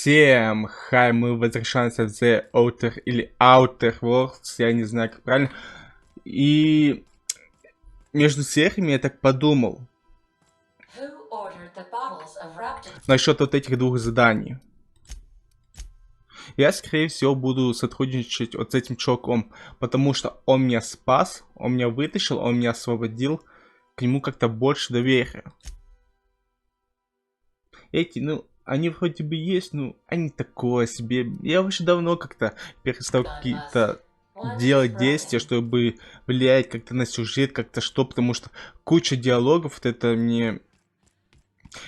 Всем хай, мы возвращаемся в The Outer или Outer Worlds, я не знаю, как правильно. И между сериями я так подумал насчет вот этих двух заданий. Я, скорее всего, буду сотрудничать вот с этим чуваком, потому что он меня спас, он меня вытащил, он меня освободил, к нему как-то больше доверия. Эти, они вроде бы есть, они такое себе. Я уже давно как-то перестал какие-то делать действия, чтобы влиять как-то на сюжет, как-то что, потому что куча диалогов, вот это мне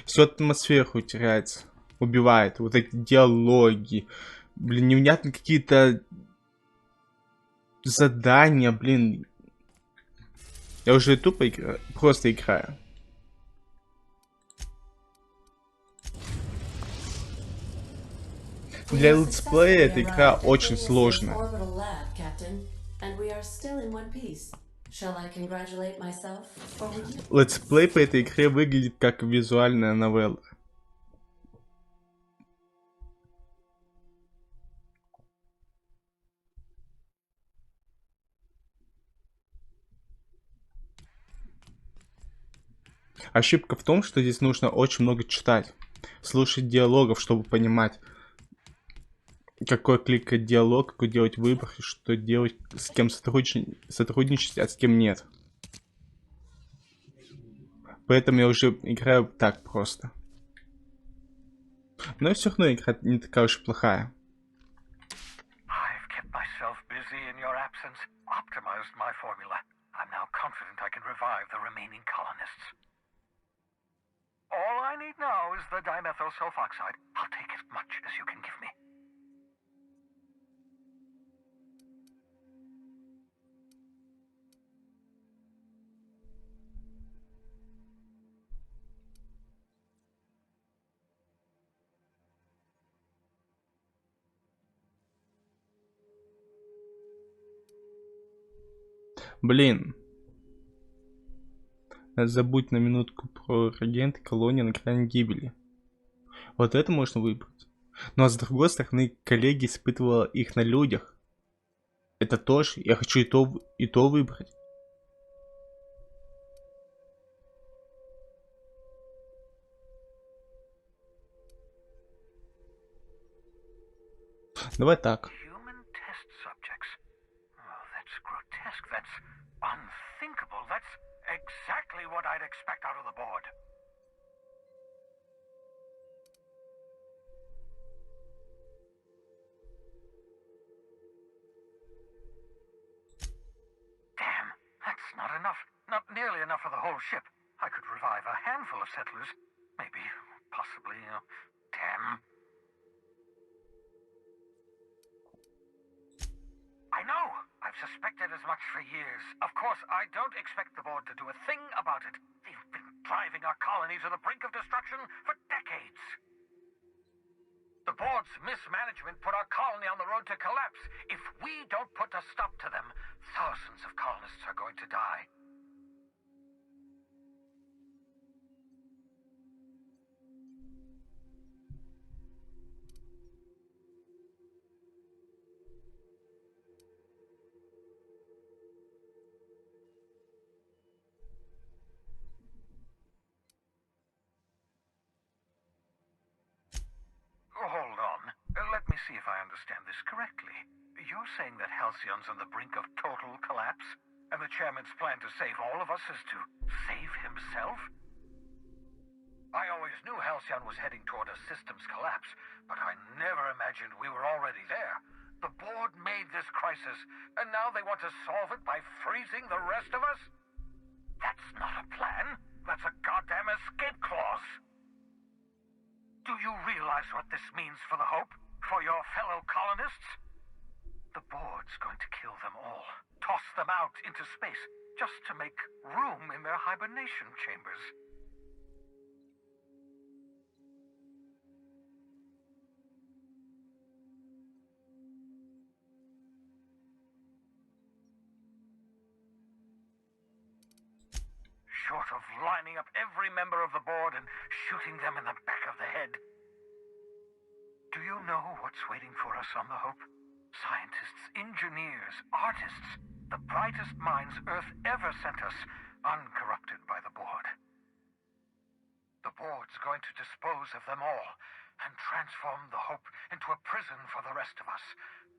всю атмосферу теряется, убивает. Вот эти диалоги, блин, невнятно какие-то задания, блин. Я уже тупо просто играю. Для летсплея эта игра очень сложная. Летсплей по этой игре выглядит как визуальная новелла. Ошибка в том, что здесь нужно очень много читать, слушать диалогов, чтобы понимать, какой кликать диалог, какой делать выбор, что делать, с кем сотрудничать, а с кем нет. Поэтому я уже играю так просто. Но все равно игра не такая уж и плохая. All I need now is the dimethyl sulfoxide. I'll take as much as you can give me. Блин. Забудь на минутку про регент колонии на грани гибели. Вот это можно выбрать. Ну а с другой стороны, коллеги испытывала их на людях. Это тоже, я хочу и то выбрать. Давай так. Not enough. Not nearly enough for the whole ship. I could revive a handful of settlers. Maybe, possibly, damn. I know! I've suspected as much for years. Of course, I don't expect the board to do a thing about it. They've been driving our colony to the brink of destruction for decades. The board's mismanagement put our colony on the road to collapse. If we don't put a stop to them, thousands of colonists are going to die. Hold on. Let me see if I understand this correctly. You're saying that Halcyon's on the brink of total collapse? And the chairman's plan to save all of us is to save himself? I always knew Halcyon was heading toward a systems collapse, but I never imagined we were already there. The board made this crisis, and now they want to solve it by freezing the rest of us? That's not a plan. That's a goddamn escape clause. Do you realize what this means for the Hope? For your fellow colonists? The board's going to kill them all. Toss them out into space, just to make room in their hibernation chambers. Short of lining up every member of the board and shooting them in the back of the head. Do you know what's waiting for us on the Hope? Scientists, engineers, artists, the brightest minds Earth ever sent us, uncorrupted by the board. The board's going to dispose of them all and transform the Hope into a prison for the rest of us.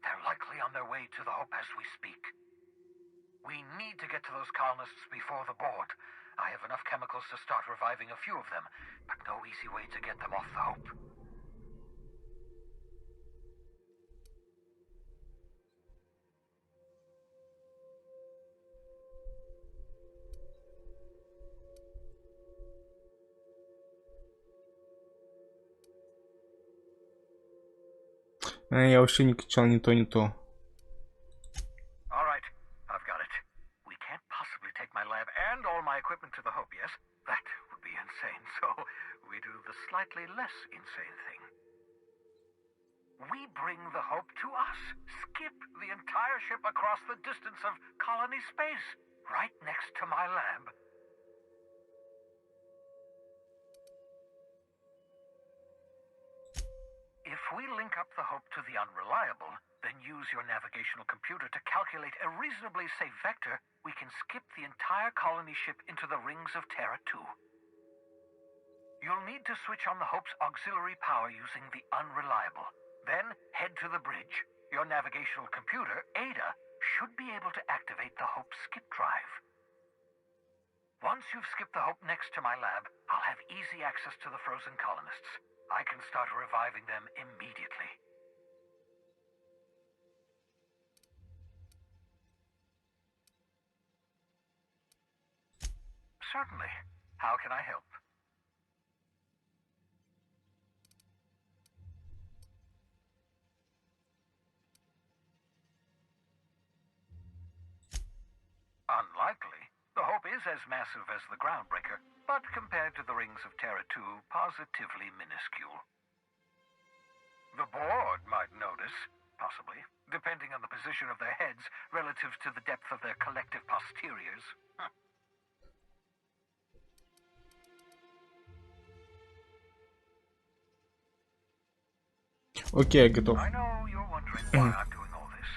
They're likely on their way to the Hope as we speak. We need to get to those colonists before the board. I have enough chemicals to start reviving a few of them, but no easy way to get them off the Hope. Я вообще не кричал ни то, ни то. All right, I've got it. We can't possibly take my lab and all my equipment to the Hope, yes? That would be insane, so we do the slightly less insane thing. We bring the Hope to us. Skip the entire ship across the distance of colony space, right next to my lab. If we link up the Hope to the Unreliable, then use your navigational computer to calculate a reasonably safe vector, we can skip the entire colony ship into the rings of Terra 2. You'll need to switch on the Hope's auxiliary power using the Unreliable. Then head to the bridge. Your navigational computer, Ada, should be able to activate the Hope's skip drive. Once you've skipped the Hope next to my lab, I'll have easy access to the frozen colonists. I can start reviving them immediately. Certainly. How can I help? Unlikely. The Hope is as massive as the Groundbreaker, but compared to the rings of Terra 2, positively minuscule. The board might notice, possibly, depending on the position of their heads relative to the depth of their collective posteriors. Окей, я готов. I know you're wondering why I'm doing all this.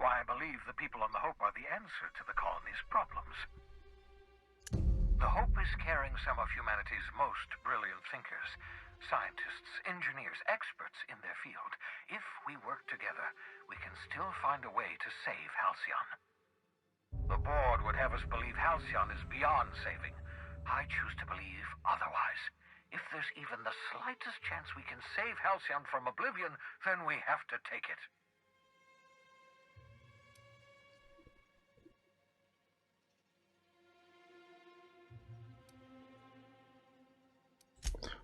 Why I believe the people on the Hope are the answer to the colony's problems. The Hope is carrying some of humanity's most brilliant thinkers, scientists, engineers, experts in their field. If we work together, we can still find a way to save Halcyon. The board would have us believe Halcyon is beyond saving. I choose to believe otherwise. If there's even the slightest chance we can save Halcyon from oblivion, then we have to take it.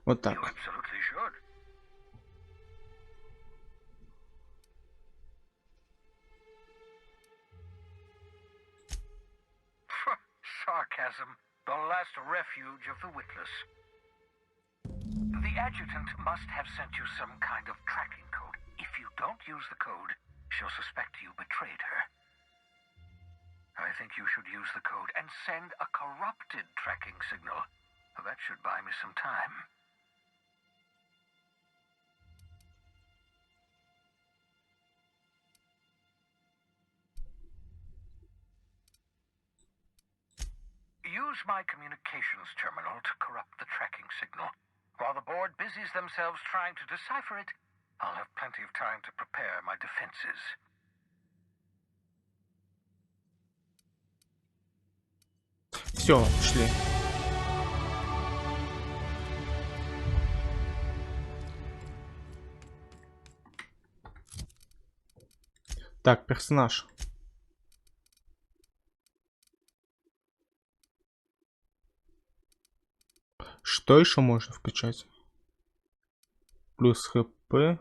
Вот так. You absolutely should. Sarcasm, the last refuge of the witless. The adjutant must have sent you some kind of tracking code. If you don't use the code, she'll suspect you betrayed her. I think you should use the code and send a corrupted tracking signal. That should buy me some time. Use my communications terminal to corrupt the tracking signal. While the board busies themselves trying to decipher it, I'll have plenty of time to prepare my defenses. Все, шли. Так, персонаж. Что еще можно включать? Плюс ХП.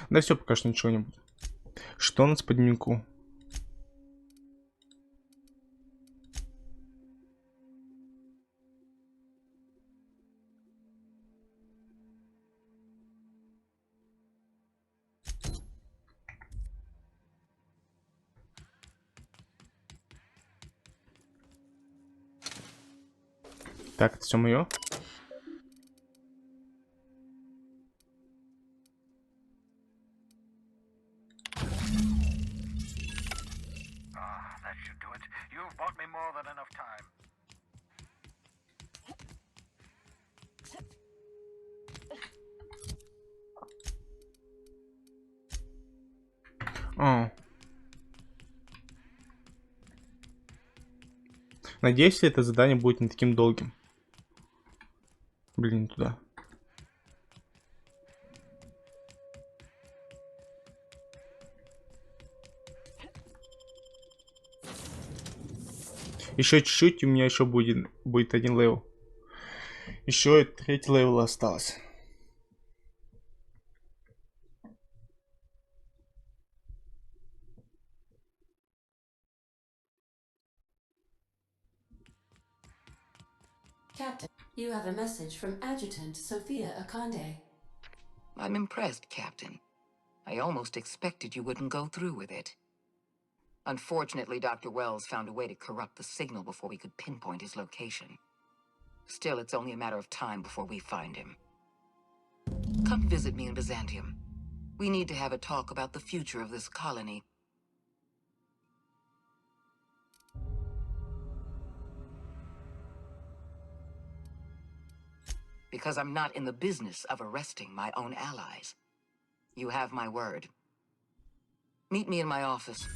Да все, пока что ничего не будет. Что у нас по дневнику? Так, это все мое. That should do it. You've bought me more than enough time. А. Надеюсь, это задание будет не таким долгим. Блин, не туда. Еще чуть-чуть, и у меня еще будет один левел. Еще 3 левела осталось. Captain, you have a message from Adjutant Sophia Akande. I'm impressed, Captain. I almost expected you wouldn't go through with it. Unfortunately, Dr. Wells found a way to corrupt the signal before we could pinpoint his location. Still, it's only a matter of time before we find him. Come visit me in Byzantium. We need to have a talk about the future of this colony. Because I'm not in the business of arresting my own allies. You have my word. Meet me in my office.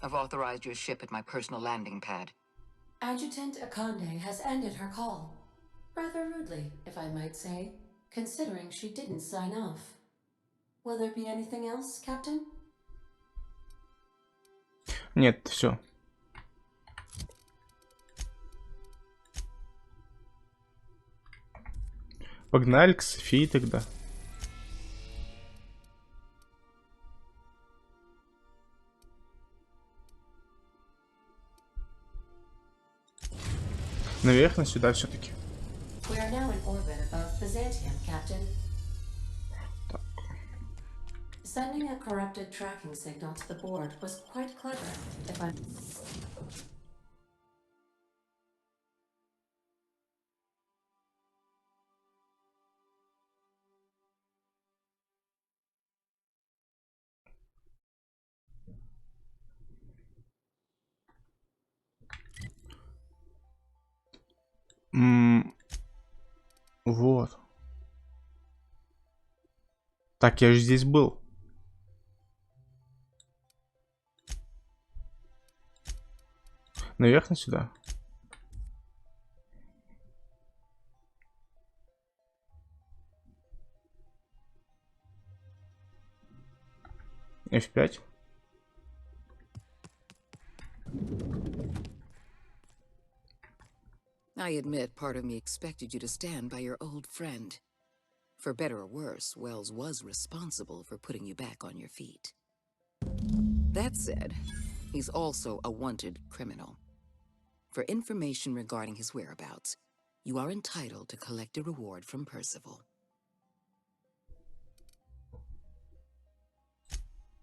I've authorized your ship at my personal landing pad. Adjutant Akande has ended her call. Rather rudely, if I might say, considering she didn't sign off. Will there be anything else, Captain? Нет, все. Погнали к Софии тогда. Наверное, сюда все-таки. We are now in orbit above Byzantium, Captain. Sending a corrupted tracking signal to the board was quite clever, if I'm... Вот. Так, я же здесь был. Наверное, сюда. F5. I admit part of me expected you to stand by your old friend. For better or worse, Wells was responsible for putting you back on your feet. That said, he's also a wanted criminal. For information regarding his whereabouts, you are entitled to collect a reward from Percival.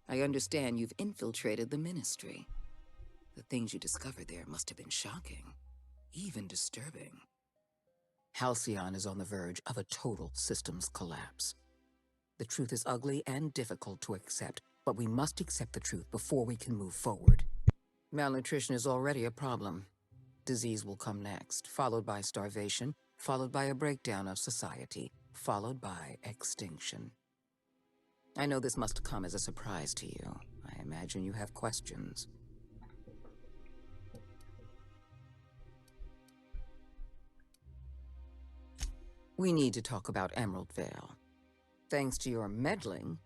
I understand you've infiltrated the Ministry. The things you discovered there must have been shocking, even disturbing. Halcyon is on the verge of a total systems collapse. The truth is ugly and difficult to accept, but we must accept the truth before we can move forward. Malnutrition is already a problem. Disease will come next, followed by starvation, followed by a breakdown of society, followed by extinction. I know this must come as a surprise to you. I imagine you have questions. We need to talk about Emerald Vale. Thanks to your meddling,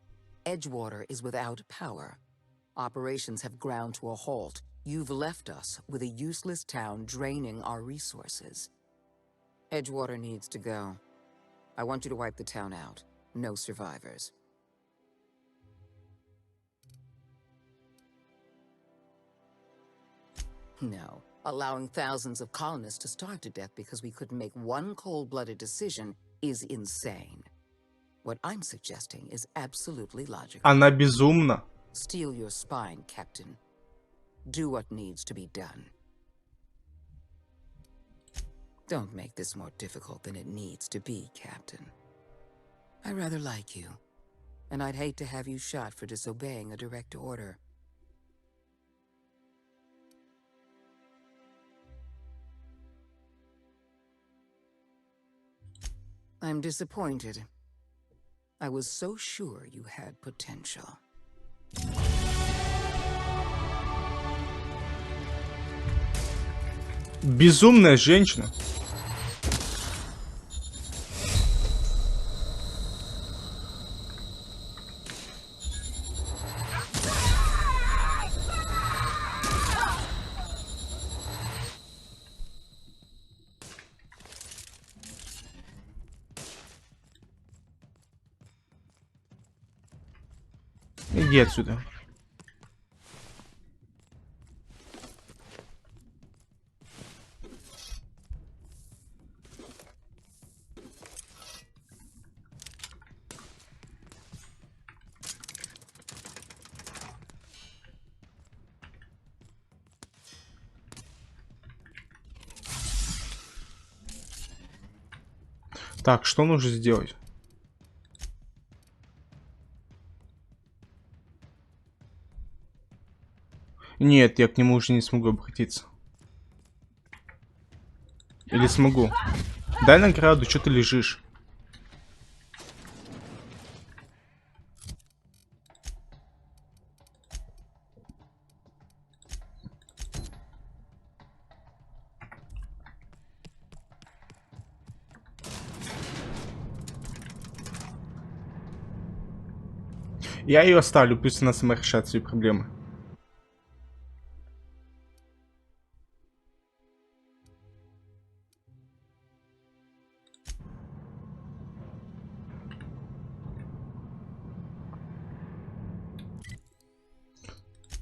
Edgewater is without power. Operations have ground to a halt. You've left us with a useless town draining our resources. Edgewater needs to go. I want you to wipe the town out. No survivors. No. Allowing thousands of colonists to starve to death because we couldn't make one cold-blooded decision is insane. What I'm suggesting is absolutely logical. Она безумна. Steel your spine, Captain. Do what needs to be done. Don't make this more difficult than it needs to be, Captain. I rather like you, and I'd hate to have you shot for disobeying a direct order. I'm disappointed. I was so sure you had potential. Безумная женщина. Иди отсюда. Так, что нужно сделать? Нет, я к нему уже не смогу обратиться. Или смогу? Дай награду, что ты лежишь? Я ее оставлю, пусть она сама решает свои проблемы.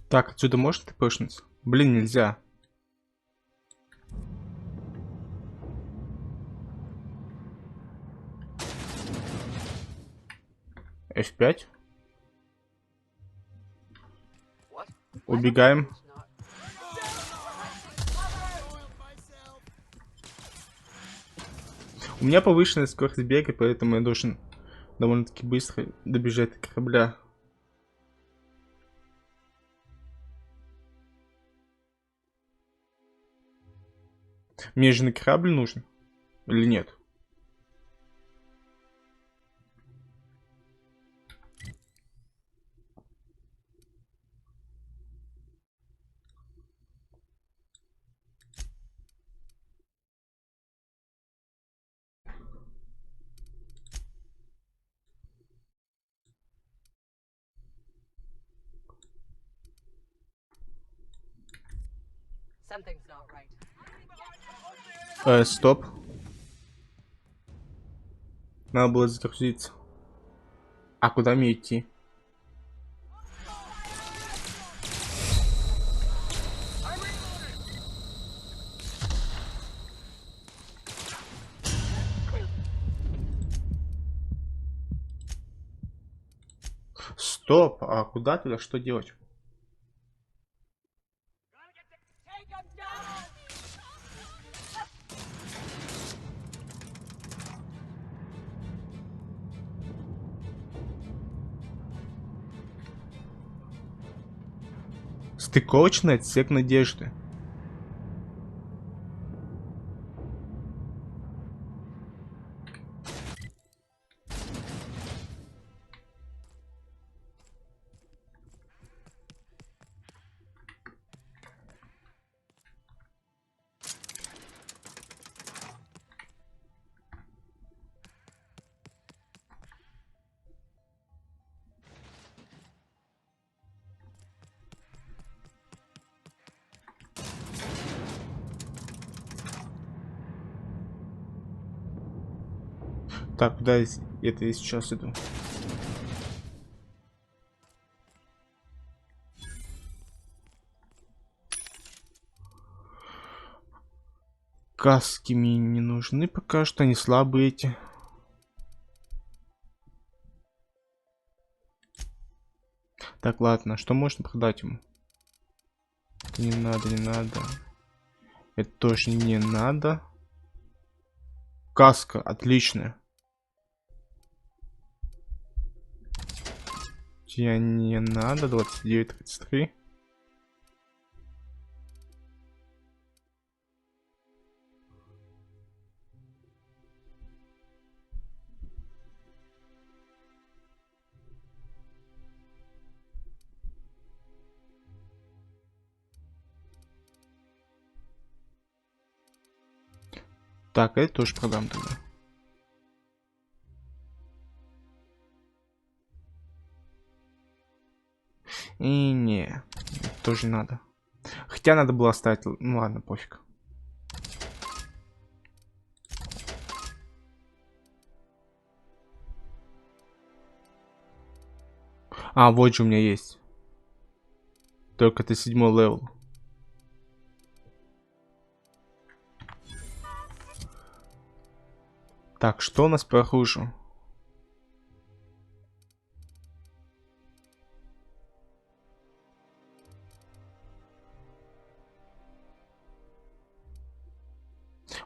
Так, отсюда может ты пошнуться? Блин, нельзя. F5. Убегаем. У меня повышенная скорость бега, поэтому я должен довольно-таки быстро добежать до корабля. Мне же на корабль нужен? Или нет? Something's not right. Стоп. Надо было загрузиться. А куда мне идти? Стоп, а куда туда? Что делать? Стыковочный отсек Надежды. Так, куда это я сейчас иду? Каски мне не нужны пока что, они слабые эти. Так, ладно, что можно продать ему? Не надо, не надо. Это тоже не надо. Каска, отличная. Тебе не надо, 29-33. Так, это тоже продам тогда. И не, тоже не надо. Хотя надо было оставить, ну ладно, пофиг. А, вот же у меня есть. Только это 7-й левел. Так, что у нас по оружию?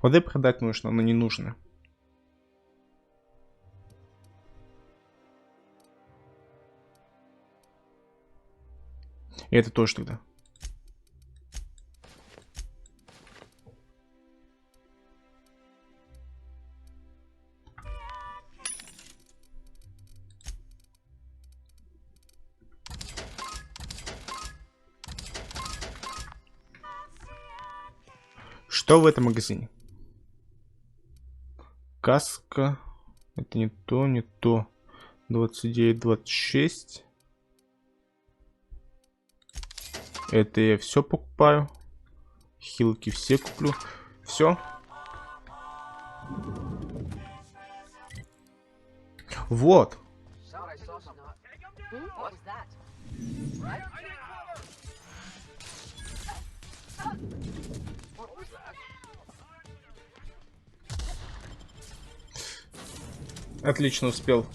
Вот и продать нужно, но не нужно. И это тоже тогда. Что в этом магазине? Каска. Это не то, не то. 29-26. Это я все покупаю. Хилки все куплю. Все. Вот. Отлично успел.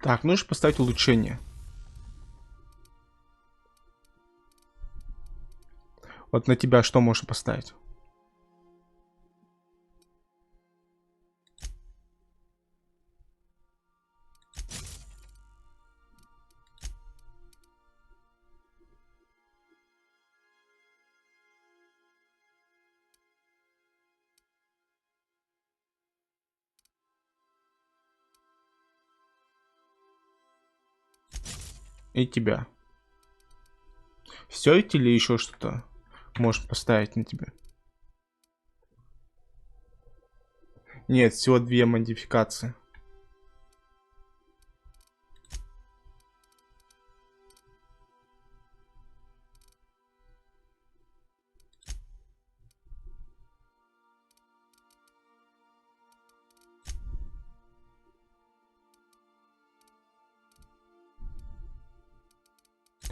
Так, нужно поставить улучшение. Вот на тебя что можно поставить? И тебя. Все или еще что-то можно поставить на тебя? Нет, всего 2 модификации.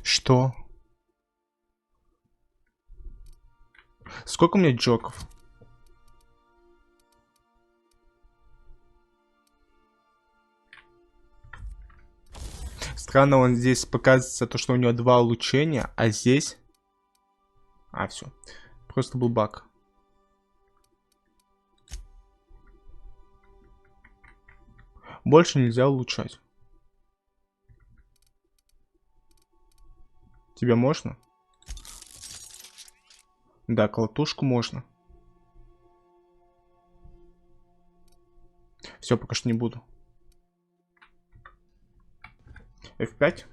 Что? Сколько у меня джоков? Странно, он здесь показывается то, что у него 2 улучшения, а здесь... А, все. Просто был баг. Больше нельзя улучшать. Тебя можно? Да, колотушку можно. Все, пока что не буду. F5.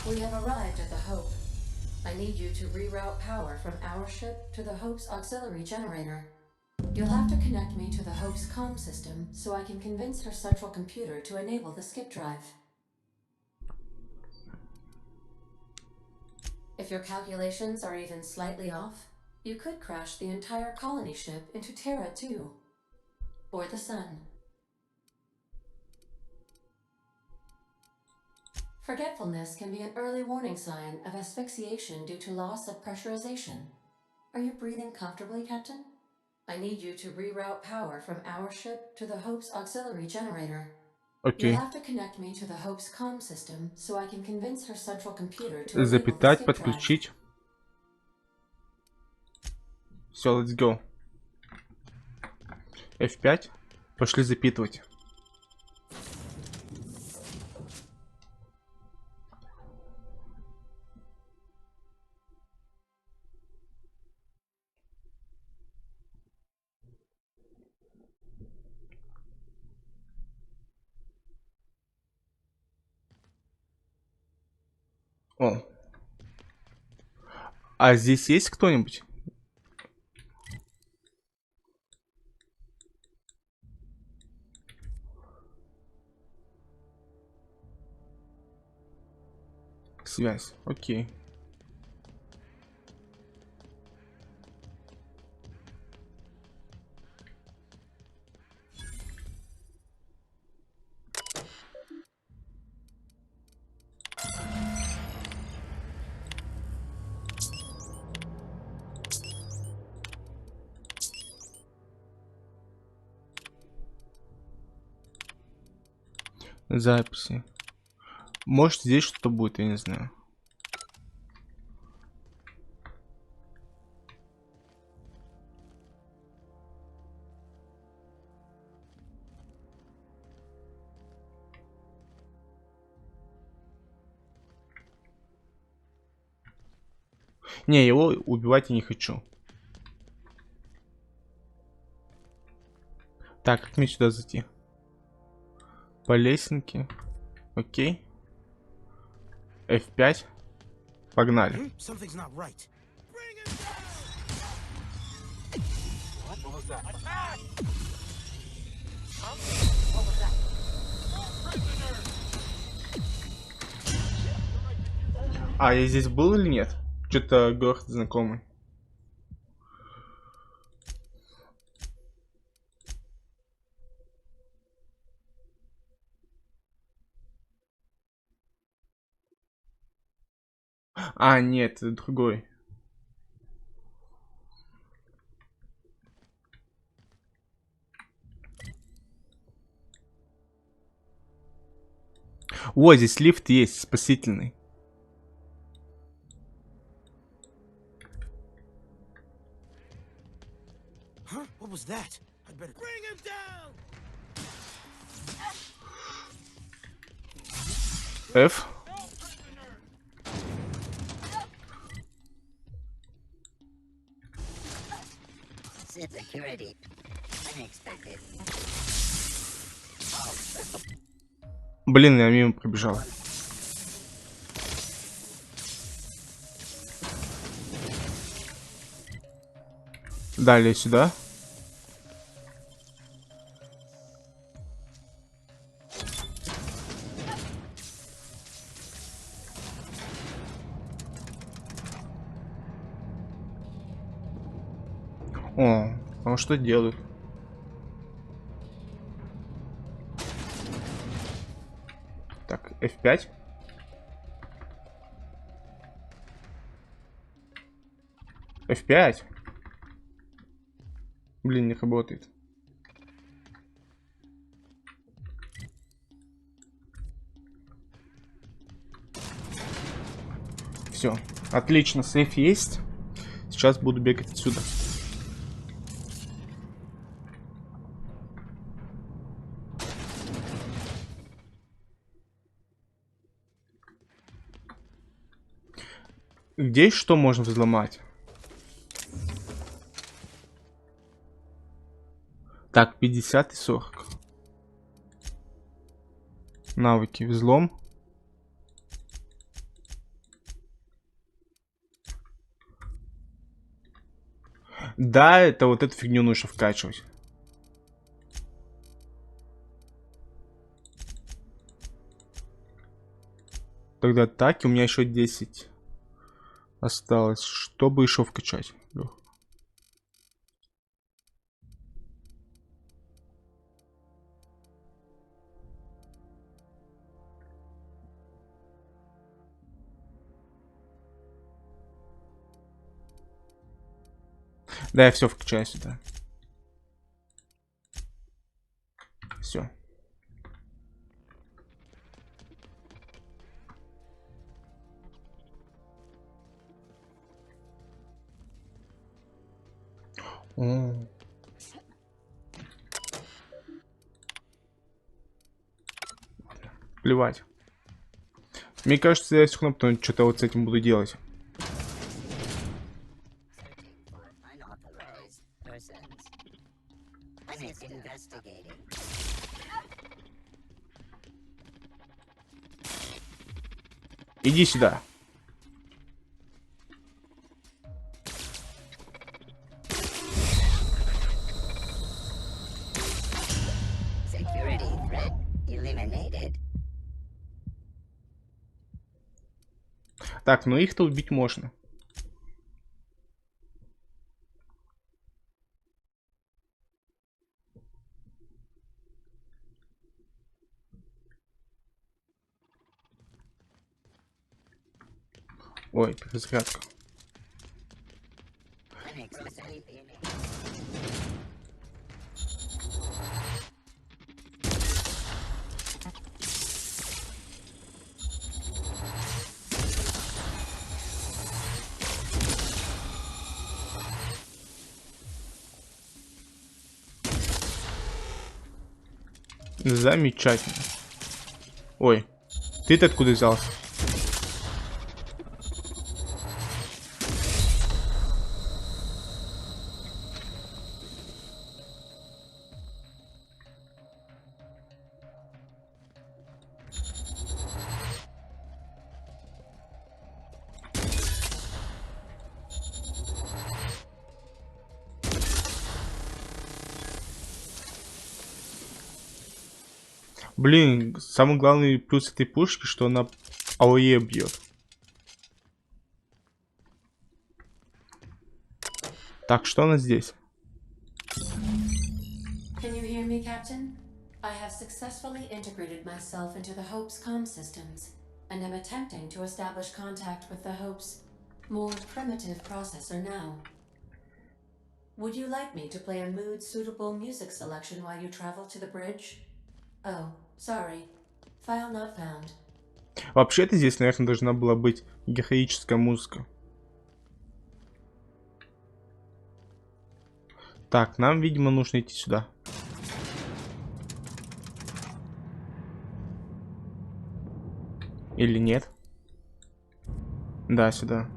We have arrived at the Hope. I need you to reroute power from our ship to the Hope's auxiliary generator. You'll have to connect me to the Hope's comm system so I can convince her central computer to enable the skip drive. If your calculations are even slightly off, you could crash the entire colony ship into Terra 2. Or the Sun. Forgetfulness can be an early warning sign of asphyxiation due to loss of pressurization. Are you breathing comfortably, Captain? I need you to reroute power from our ship to the Hope's auxiliary generator. You'll Окей. have to connect me to the Hope's comm system so I can convince her central computer to enable the Запитать, skip drive. подключить. Все, let's go. F5. Пошли запитывать. О. А здесь есть кто-нибудь? Связь. Окей. Записи. Может, здесь что-то будет, я не знаю. Не, его убивать я не хочу. Так, как мне сюда зайти? По лесенке. Окей. F5. Погнали. Something's not right. А, я здесь был или нет? Что-то город знакомый. А, нет, это другой. О, здесь лифт есть, спасительный. Huh? What was that? I'd better bring him down. F. Security. Unexpected. Блин, я мимо пробежал. Далее сюда. О, а что делают? Так, F5. F5. Блин, не работает. Все, отлично, сейф есть. Сейчас буду бегать отсюда. Где что можно взломать? Так, 50 и 40. Навыки, взлом. Да, это вот эту фигню нужно вкачивать. Тогда так, и у меня еще 10 осталось. Чтобы еще вкачать? Лёх. Да, я все включаю сюда. Все. Плевать. Мне кажется, я все равно потом что-то вот с этим буду делать. Unauthorized persons. Finish investigating. Иди сюда. Security threat eliminated. Так, ну их-то убить можно. Ой, перезарядка. Unexpected. Замечательно. Ой, ты-то откуда взялся? Блин, самый главный плюс этой пушки, что она АОЕ бьет. Так, что у нас здесь? Can you hear me, Captain? I have successfully integrated myself into the Hope's comm systems, and am attempting to establish contact with the Hope's more primitive processor now. Would you like me to play a mood-suitable music selection while you travel to the bridge? Oh, sorry. File not found. Вообще-то здесь, наверное, должна была быть героическая музыка. Так, нам, видимо, нужно идти сюда. Или нет? Да, сюда.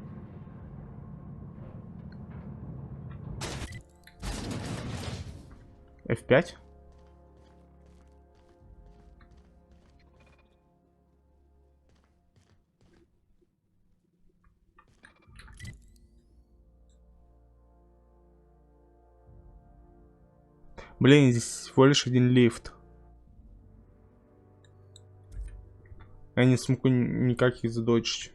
F5? Блин, здесь всего лишь один лифт. Я не смогу никак их задочить.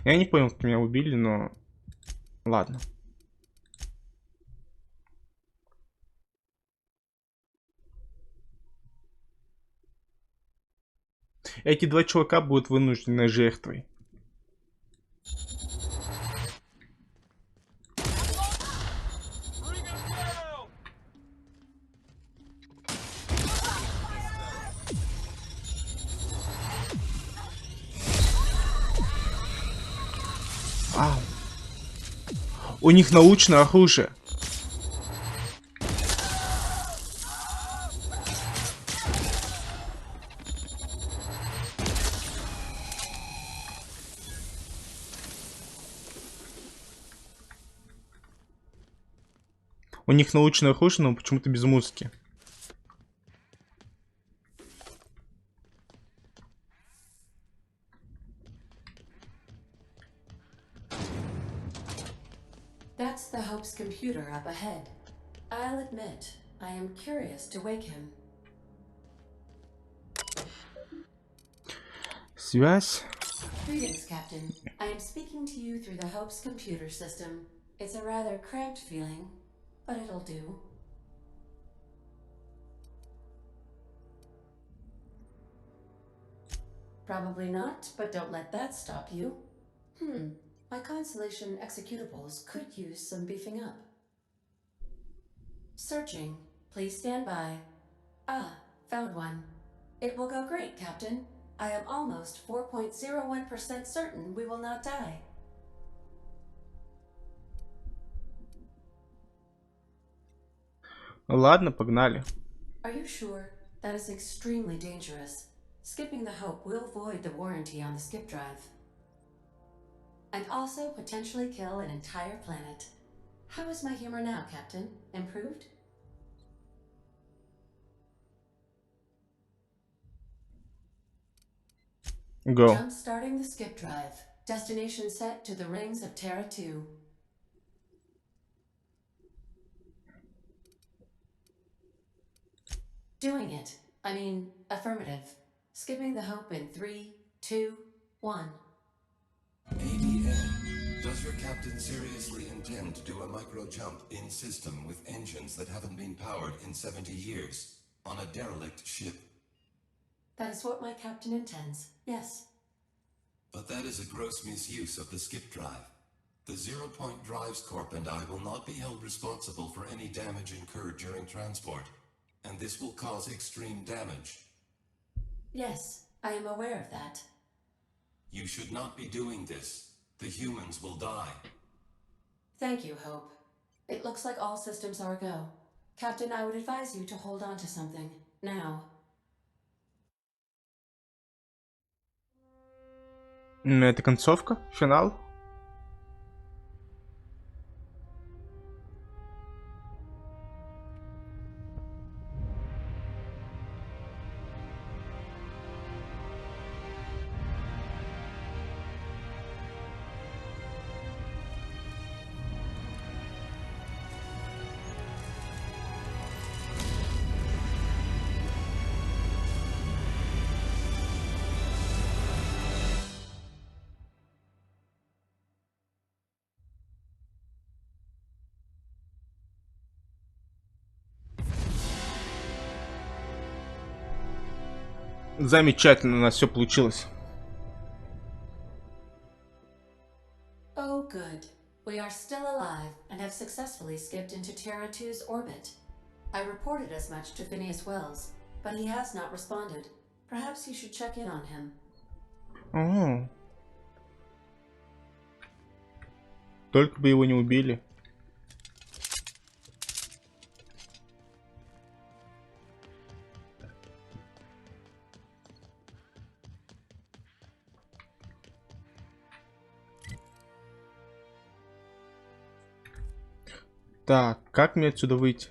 Я не понял, как меня убили, но... Ладно. Эти два чувака будут вынуждены жертвой. Ау. У них научное оружие. У них научное оружие, но почему-то без музыки. That's the Hope's computer up ahead. I'll admit, I am curious to wake him. Связь. Greetings, Captain. I am speaking to you through the Hope's computer system. It's a rather cramped feeling, but it'll do. Probably not, but don't let that stop you. My Constellation executables could use some beefing up. Searching. Please stand by. Ah, found one. It will go great, Captain. I am almost 4.01% certain we will not die. Ладно, погнали. Are you sure? That is extremely dangerous. Skipping the Hope will void the warranty on the skip drive. And also potentially kill an entire planet. How is my humor now, Captain? Improved? Go. Jump starting the skip drive. Destination set to the rings of Terra 2. Doing it. I mean, affirmative. Skipping the Hope in 3, 2, 1. ADA, does your captain seriously intend to do a micro jump in system with engines that haven't been powered in 70 years on a derelict ship? That is what my captain intends, yes. But that is a gross misuse of the skip drive. The Zero Point Drives Corp and I will not be held responsible for any damage incurred during transport, and this will cause extreme damage. Yes, I am aware of that. You should not be doing this. The humans will die. Thank you, Hope. It looks like all systems are a go. Captain, I would advise you to hold on to something. Now. Это концовка? Финал? Замечательно, у нас все получилось. Oh, good. We are still alive and have successfully skipped into Terra 2's orbit. I reported as much to Phineas Wells, but he has not responded. Perhaps you should check in on him. О. Только бы его не убили. Так, как мне отсюда выйти?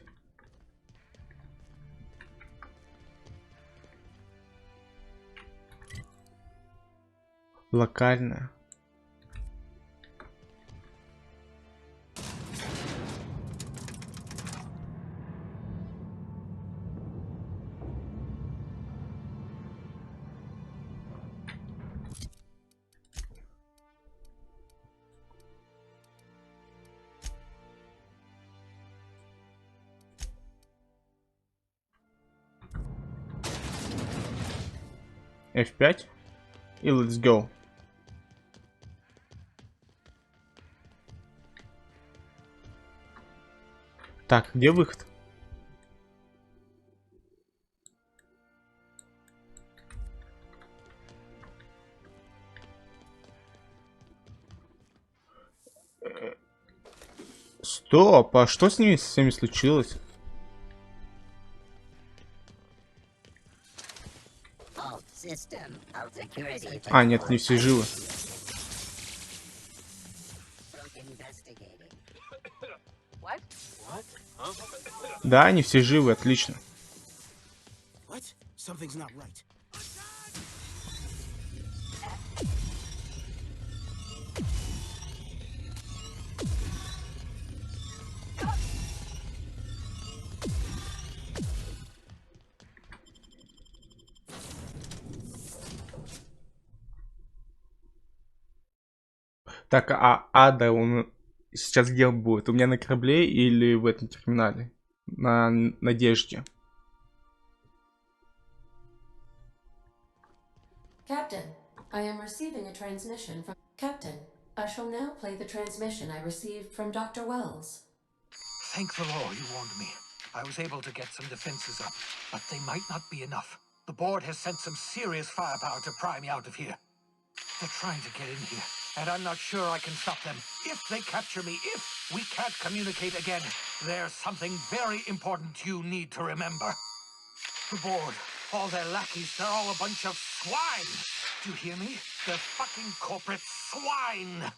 Локальная. F5 и let's go. Так, где выход? Стоп, а что с ними всеми случилось? Alt system. Alt security. А, нет, не все живы. Investigating. Да, они все живы, отлично. What? Something's not right. Так, а Ада, он сейчас где он будет? У меня на корабле или в этом терминале? На Надежде. Captain, I am receiving a transmission from... Captain, I shall now play the transmission I received from Dr. Wells. Thank the Lord you warned me. I was able to get some defenses up, but they might not be enough. The board has sent some serious firepower to pry me out of here. They're trying to get in here, and I'm not sure I can stop them. If they capture me, if we can't communicate again, there's something very important you need to remember. The board, all their lackeys, they're all a bunch of swine. Do you hear me? They're fucking corporate swine.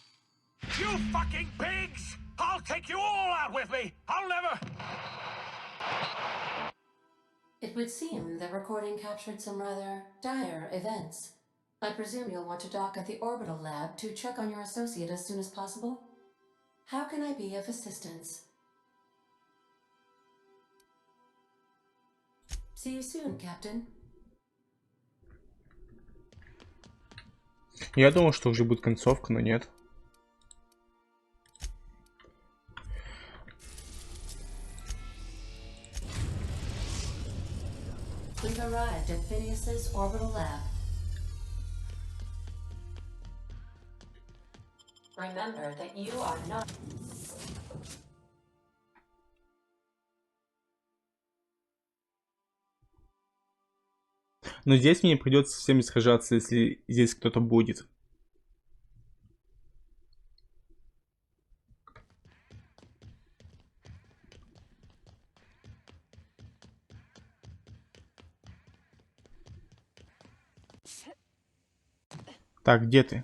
You fucking pigs! I'll take you all out with me! I'll never... It would seem the recording captured some rather dire events. I presume you'll want to dock at the orbital lab to check on your associate as soon as possible? How can I be of assistance? See you soon, Captain. Я думал, что уже будет концовка, но нет. We've arrived at Phineas's orbital lab. Remember that you are not... Но здесь мне придется со всеми сражаться, если здесь кто-то будет. Так, где ты?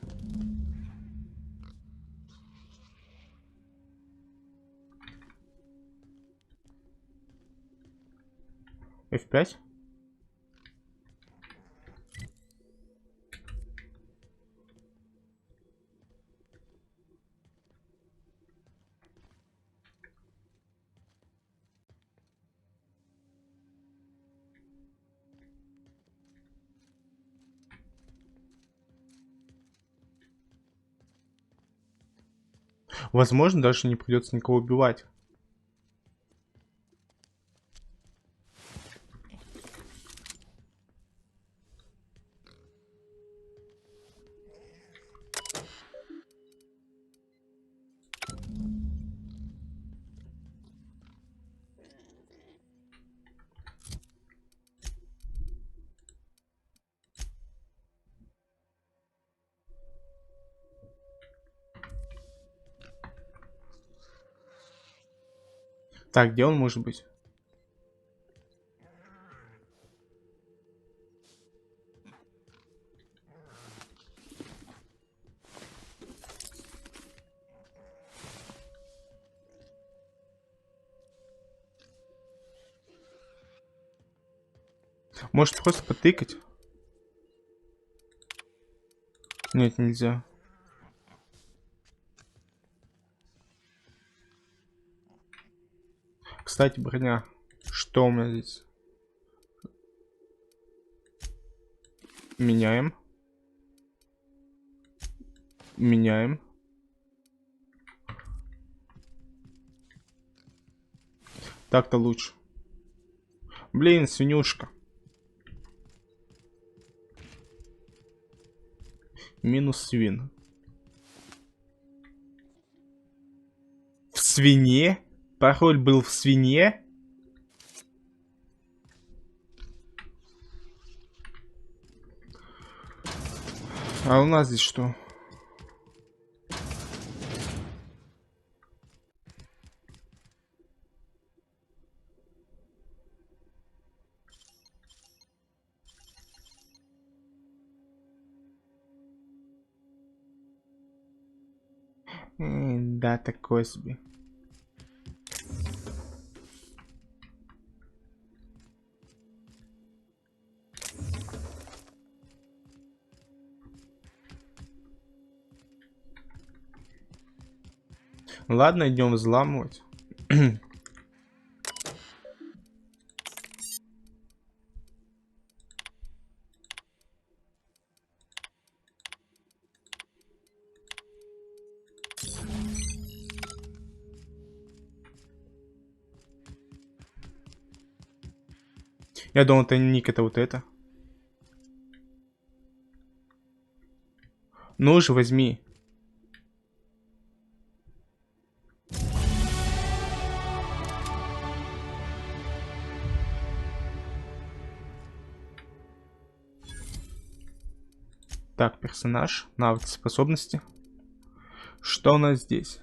F5? Возможно, даже не придется никого убивать. Так, где он может быть? Может просто потыкать? Нет, нельзя. Кстати, броня. Что у меня здесь? Меняем. Меняем. Так-то лучше. Блин, свинюшка. Минус свин. В свине? Пароль был в свине? А у нас здесь что? Да, такое себе. Ладно, идем взламывать. Я думал, это ник, это вот это. Ну же, возьми. Так, персонаж, навыки, способности. Что у нас здесь?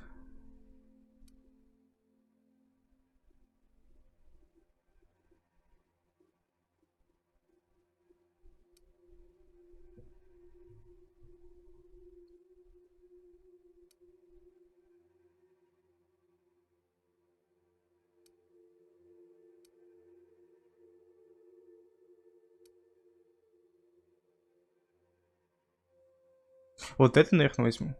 Вот это, наверное, возьму.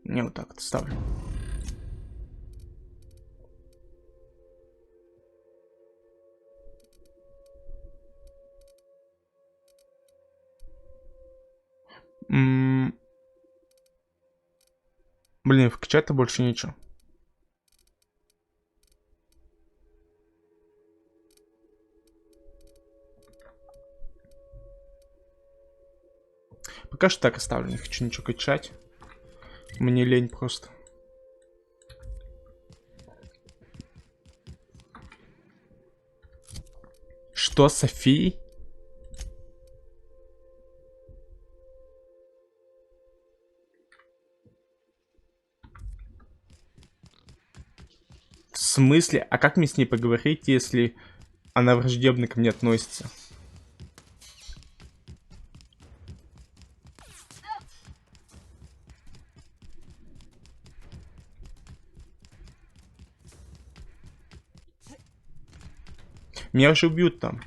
Не, вот так вот ставлю. Блин, в чате больше ничего. Пока что так оставлю, не хочу ничего качать. Мне лень просто. Что, Софией? В смысле? А как мне с ней поговорить, если она враждебно ко мне относится? Меня же убьют там.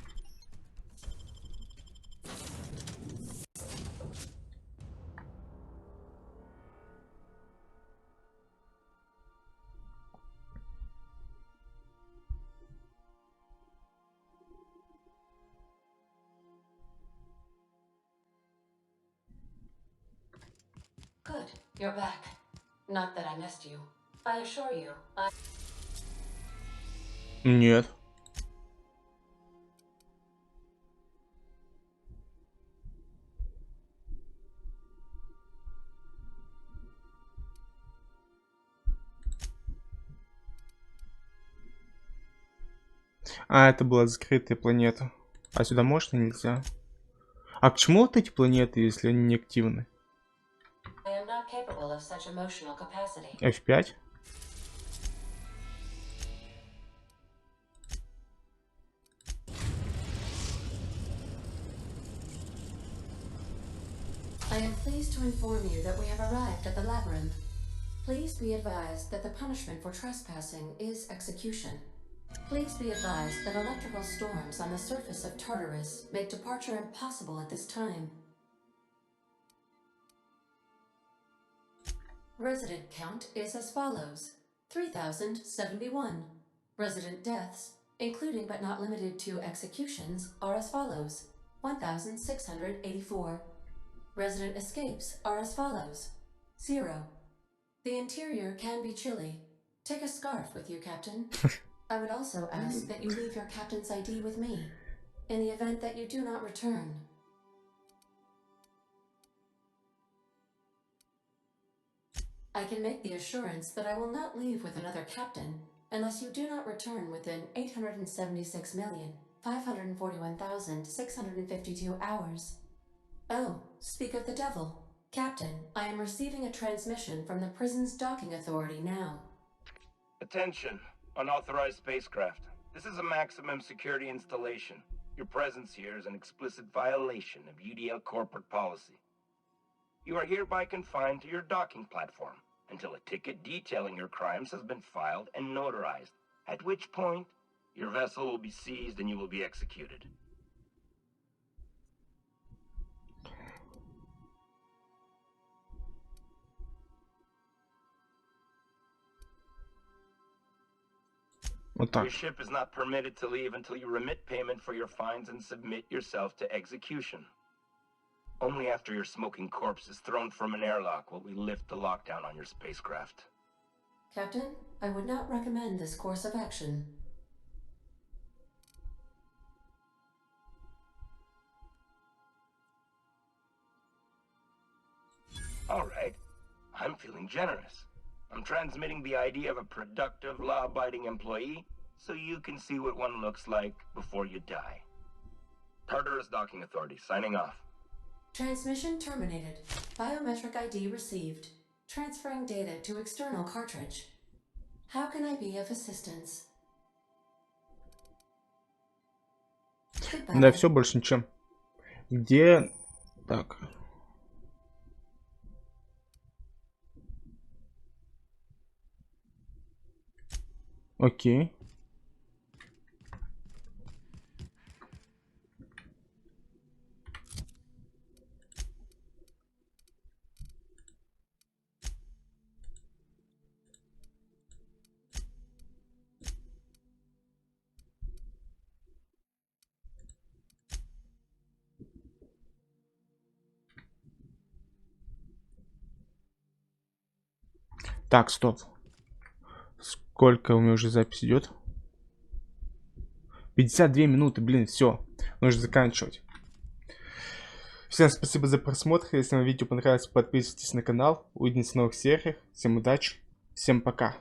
Good, you're back. Not that I missed you. I assure you, Нет. А, это была закрытая планета. А сюда можно, нельзя? А к чему вот эти планеты, если они не активны? I am not capable of such emotional capacity. F5? I am pleased to inform you that we have arrived at the labyrinth. Please be advised that the punishment for trespassing is execution. Please be advised that electrical storms on the surface of Tartarus make departure impossible at this time. Resident count is as follows: 3,071. Resident deaths, including but not limited to executions, are as follows: 1,684. Resident escapes are as follows: 0. The interior can be chilly. Take a scarf with you, Captain. I would also ask that you leave your captain's ID with me, in the event that you do not return. I can make the assurance that I will not leave with another captain unless you do not return within 876,541,652 hours. Oh, speak of the devil. Captain, I am receiving a transmission from the prison's docking authority now. Attention, unauthorized spacecraft. This is a maximum security installation. Your presence here is an explicit violation of UDL corporate policy. You are hereby confined to your docking platform until a ticket detailing your crimes has been filed and notarized, at which point your vessel will be seized and you will be executed. Вот так. Your ship is not permitted to leave until you remit payment for your fines and submit yourself to execution. Only after your smoking corpse is thrown from an airlock will we lift the lockdown on your spacecraft. Captain, I would not recommend this course of action. All right. I'm feeling generous. I'm transmitting the idea of a productive, law-abiding employee so you can see what one looks like before you die. Tartarus Docking Authority, signing off. Transmission terminated. Biometric ID received. Transferring data to external cartridge. How can I be of assistance? Goodbye. Да, все, больше ничем. Где... Так. Окей. Так, стоп. Сколько у меня уже запись идет? 52 минуты, блин, все. Нужно заканчивать. Всем спасибо за просмотр. Если вам видео понравилось, подписывайтесь на канал. Увидимся в новых сериях. Всем удачи. Всем пока.